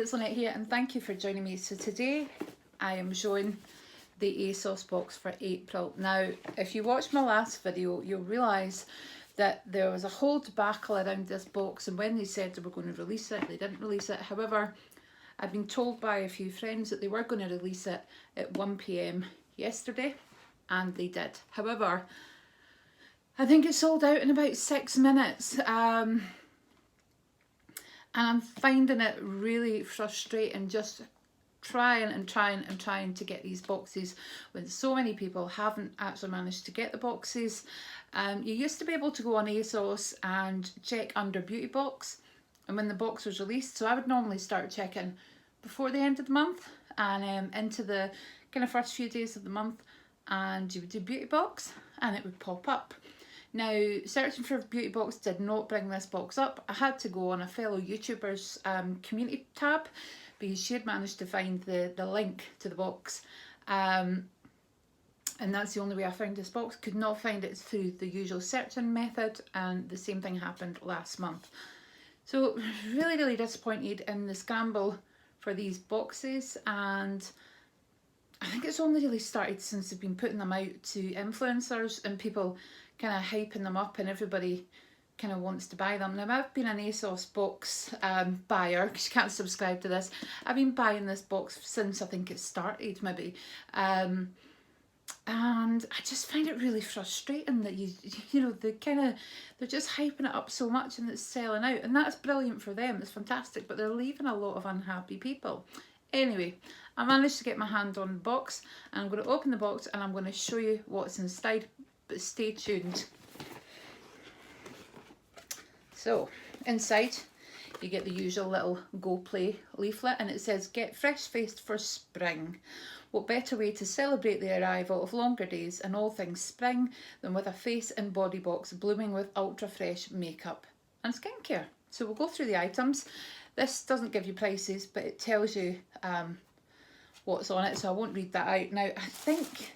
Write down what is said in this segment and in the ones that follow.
it's Lynette here and thank you for joining me. So today I am showing the ASOS box for April. Now if you watched my last video you'll realise that there was a whole debacle around this box, and when they said they were going to release it, they didn't release it. However, I've been told by a few friends that they were going to release it at 1 PM yesterday, and they did. However, I think it sold out in about 6 minutes. And I'm finding it really frustrating just trying to get these boxes when so many people haven't actually managed to get the boxes. You used to be able to go on ASOS and check under Beauty Box and when the box was released, so I would normally start checking before the end of the month and into the kind of first few days of the month, and you would do Beauty Box and it would pop up. Now, searching for Beauty Box did not bring this box up. I had to go on a fellow YouTuber's community tab because she had managed to find the link to the box. And that's the only way I found this box. Could not find it through the usual searching method, and the same thing happened last month. So really disappointed in the scramble for these boxes, and I think it's only really started since they've been putting them out to influencers and people kind of hyping them up, and everybody kind of wants to buy them. Now I've been an ASOS box buyer, because you can't subscribe to this. I've been buying this box since I think it started maybe, and I just find it really frustrating that you know they're just hyping it up so much and it's selling out, and that's brilliant for them, it's fantastic, but they're leaving a lot of unhappy people. Anyway, I managed to get my hand on the box and I'm going to open the box and I'm going to show you what's inside, but stay tuned. So inside you get the usual little Go Play leaflet, and it says get fresh faced for spring. What better way to celebrate the arrival of longer days and all things spring than with a face and body box blooming with ultra fresh makeup and skincare. So we'll go through the items. This doesn't give you prices, but it tells you what's on it, so I won't read that out. Now I think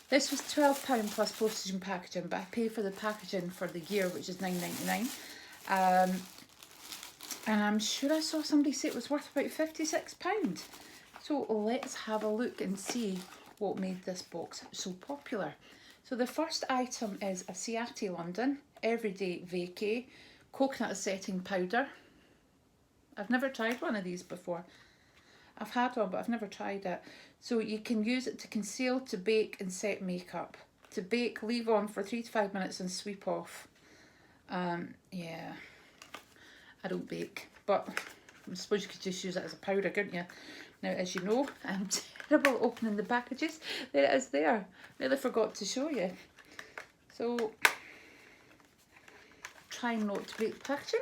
this was £12 plus postage and packaging, but I pay for the packaging for the year, which is £9.99. And I'm sure I saw somebody say it was worth about £56. So let's have a look and see what made this box so popular. So the first item is a Ciate London Everyday Vacay Coconut Setting Powder. I've never tried one of these before. I've had one, but I've never tried it. So you can use it to conceal, to bake and set makeup. To bake, leave on for 3 to 5 minutes and sweep off. Yeah, I don't bake, but I suppose you could just use it as a powder, couldn't you? Now, as you know, I'm terrible at opening the packages. There it is there. Really forgot to show you. So, trying not to break the packaging.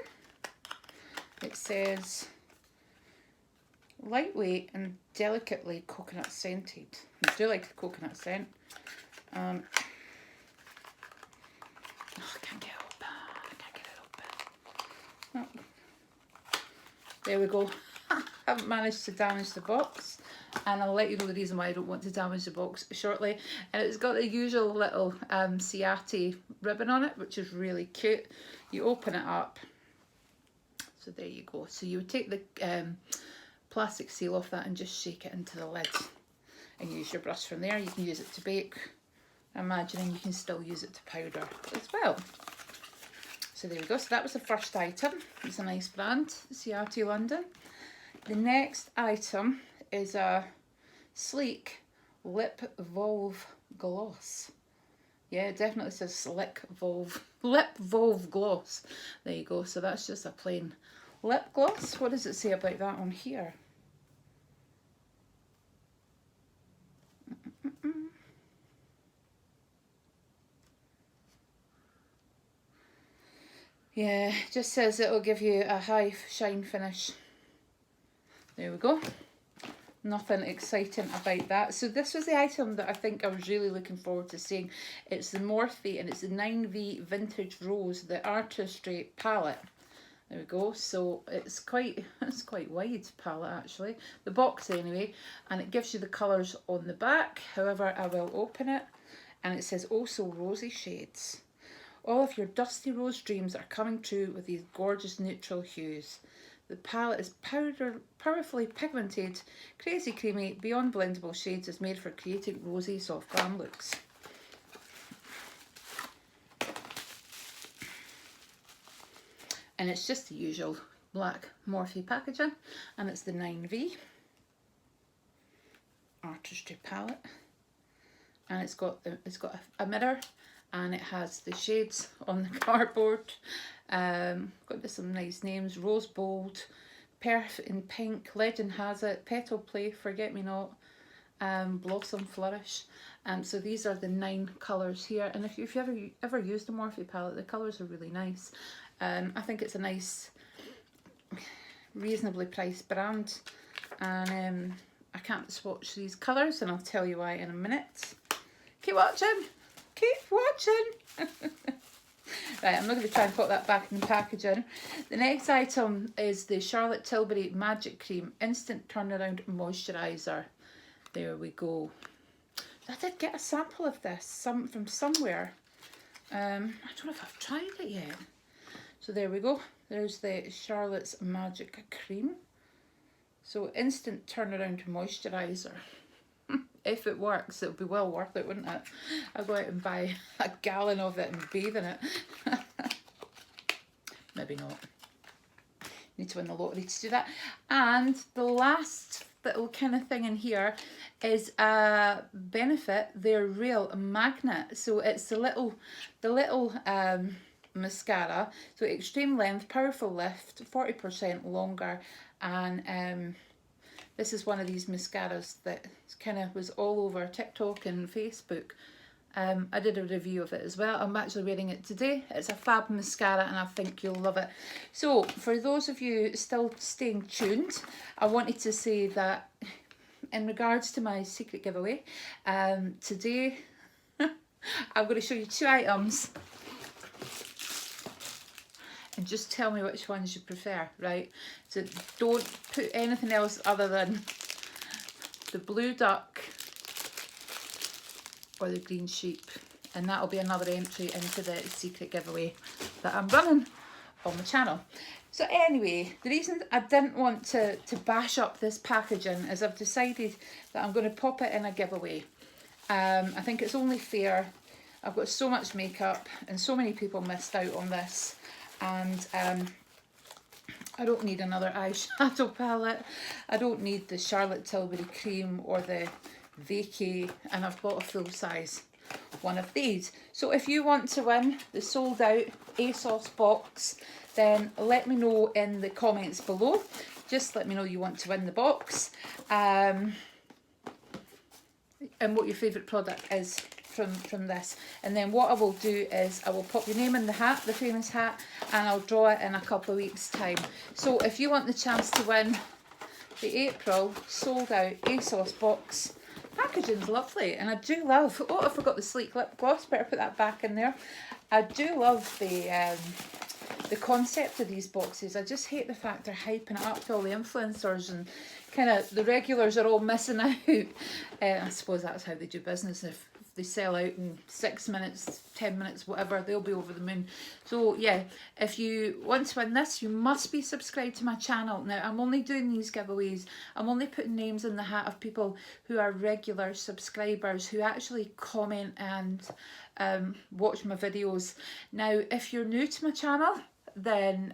It says lightweight and delicately coconut scented. I do like the coconut scent. Oh, I can't get it open. I can't get it open. Oh. There we go. Haven't managed to damage the box, and I'll let you know the reason why I don't want to damage the box shortly. And it's got the usual little Ciate ribbon on it, which is really cute. You open it up. So there you go. So you would take the plastic seal off that and just shake it into the lid and use your brush from there. You can use it to bake. I'm imagining you can still use it to powder as well. So there we go. So that was the first item. It's a nice brand, Ciate London. The next item is a sleek lip volve gloss. Yeah, it definitely says lip volve gloss. There you go. So that's just a plain lip gloss. What does it say about that on here? Yeah, it just says it'll give you a high shine finish. There we go. Nothing exciting about that. So this was the item that I think I was really looking forward to seeing. It's the Morphe, and it's the 9V Vintage Rose, the Artistry palette. There we go. So it's quite wide palette actually. The box anyway, and it gives you the colours on the back. However, I will open it, and it says also rosy shades. All of your dusty rose dreams are coming true with these gorgeous neutral hues. The palette is powerfully pigmented, crazy creamy, beyond blendable shades, is made for creating rosy, soft glam looks. And it's just the usual black Morphe packaging, and it's the 9V Artistry palette, and it's got a mirror, and it has the shades on the cardboard. Got some nice names: Rose Bold, Perf in Pink, Legend Has It, Petal Play, Forget Me Not, Blossom Flourish. So these are the 9 colours here, and if you've ever used a Morphe palette, the colours are really nice. I think it's a nice, reasonably priced brand, and I can't swatch these colours, and I'll tell you why in a minute. Keep watching! Keep watching! Right, I'm not going to try and put that back in the packaging. The next item is the Charlotte Tilbury Magic Cream Instant Turnaround Moisturizer. There we go. I did get a sample of this from somewhere. I don't know if I've tried it yet. So there we go. There's the Charlotte's Magic Cream. So instant turnaround moisturiser. If it works, it'll be well worth it, wouldn't it? I'll go out and buy a gallon of it and bathe in it. Maybe not. Need to win the lottery to do that. And the last little kind of thing in here is a Benefit They're Real magnet. So it's the little mascara. So extreme length, powerful lift, 40% longer, and this is one of these mascaras that kind of was all over TikTok and Facebook. I did a review of it as well. I'm actually wearing it today. It's a fab mascara, and I think you'll love it. So for those of you still staying tuned, I wanted to say that in regards to my secret giveaway, today I'm going to show you 2 items, and just tell me which ones you prefer, right? So don't put anything else other than the blue duck or the green sheep, and that'll be another entry into the secret giveaway that I'm running on the channel. So anyway, the reason I didn't want to bash up this packaging is I've decided that I'm going to pop it in a giveaway. I think it's only fair. I've got so much makeup and so many people missed out on this, and I don't need another eyeshadow palette. I don't need the Charlotte Tilbury cream or the Vacay, and I've bought a full size one of these. So if you want to win the sold out ASOS box, then let me know in the comments below. Just let me know you want to win the box, and what your favourite product is from this. And then what I will do is I will pop your name in the hat, the famous hat, and I'll draw it in a couple of weeks time. So if you want the chance to win the April sold out ASOS box, packaging's lovely, and I do love, oh, I forgot the sleek lip gloss, better put that back in there. I do love the concept of these boxes. I just hate the fact they're hyping it up to all the influencers, and kind of the regulars are all missing out. I suppose that's how they do business. If they sell out in 6 minutes, 10 minutes, whatever, they'll be over the moon. So yeah, if you want to win this, you must be subscribed to my channel. Now, I'm only doing these giveaways, I'm only putting names in the hat of people who are regular subscribers, who actually comment and watch my videos. Now, if you're new to my channel, then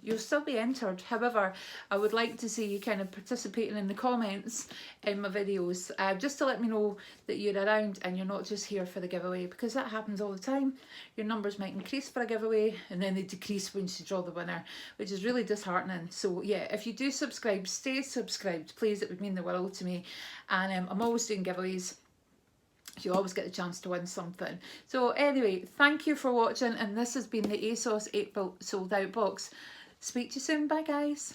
you'll still be entered. However, I would like to see you kind of participating in the comments in my videos, just to let me know that you're around and you're not just here for the giveaway, because that happens all the time. Your numbers might increase for a giveaway and then they decrease once you draw the winner, which is really disheartening. So yeah, if you do subscribe, stay subscribed, please. It would mean the world to me. And I'm always doing giveaways. You always get the chance to win something. So anyway, thank you for watching, and this has been the ASOS April sold out box. Speak to you soon. Bye guys.